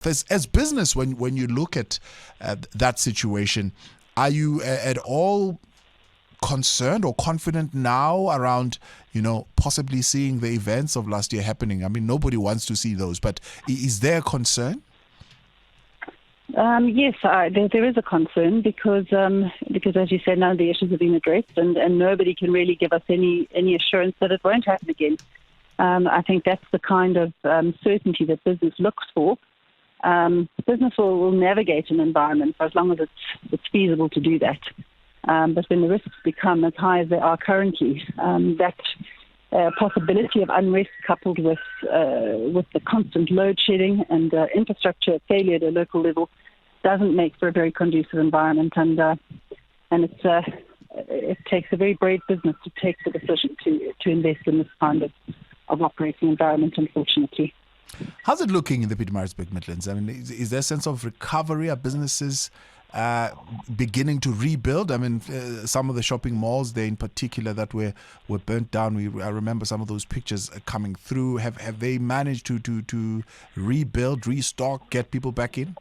As business, when you look at that situation, are you at all concerned or confident now around, possibly seeing the events of last year happening? I mean, nobody wants to see those, but is there a concern? Yes, there is a concern because as you said, none of the issues have been addressed, and nobody can really give us any assurance that it won't happen again. I think that's the kind of certainty that business looks for. Business will navigate an environment for as long as it's feasible to do that. But when the risks become as high as they are currently, that possibility of unrest coupled with the constant load shedding and infrastructure failure at a local level doesn't make for a very conducive environment. And it takes a very brave business to take the decision to invest in this kind of operating environment, unfortunately. How's it looking in the Pietermaritzburg Midlands? I mean, is there a sense of recovery? Are businesses beginning to rebuild? I mean, some of the shopping malls there in particular that were burnt down, I remember some of those pictures coming through. Have they managed to rebuild, restock, get people back in?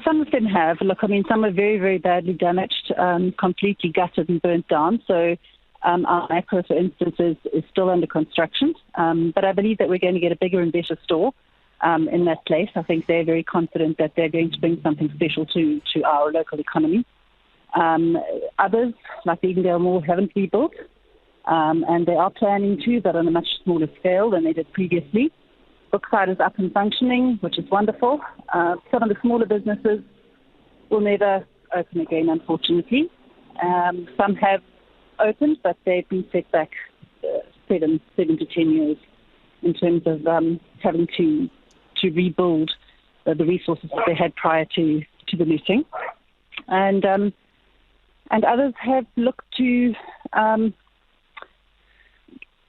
Some of them have. Look, I mean, some are very, very badly damaged, completely gutted and burnt down. So our macro, for instance, is still under construction. But I believe that we're going to get a bigger and better store in that place. I think they're very confident that they're going to bring something special to our local economy. Others, like the Edendale Mall, haven't rebuilt. And they are planning to, but on a much smaller scale than they did previously. Brookside is up and functioning, which is wonderful. Some of the smaller businesses will never open again, unfortunately. Some have opened, but they've been set back 7 to 10 years in terms of having to rebuild the resources that they had prior to the looting. And others have looked to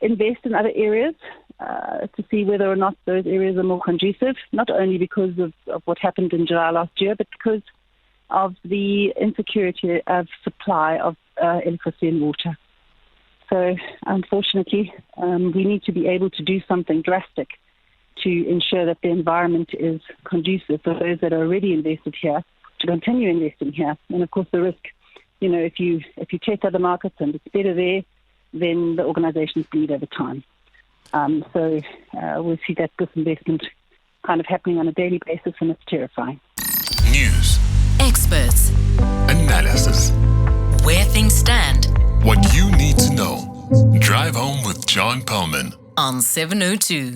invest in other areas to see whether or not those areas are more conducive, not only because of what happened in July last year, but because of the insecurity of supply of electricity and water. So, unfortunately, we need to be able to do something drastic to ensure that the environment is conducive for those that are already invested here to continue investing here. And of course, the risk, if you test other markets and it's better there, then the organizations bleed over time. So we'll see that disinvestment kind of happening on a daily basis, and it's terrifying. News. Experts. Analysis. Where things stand. What you need to know. Drive home with John Perlman On 702.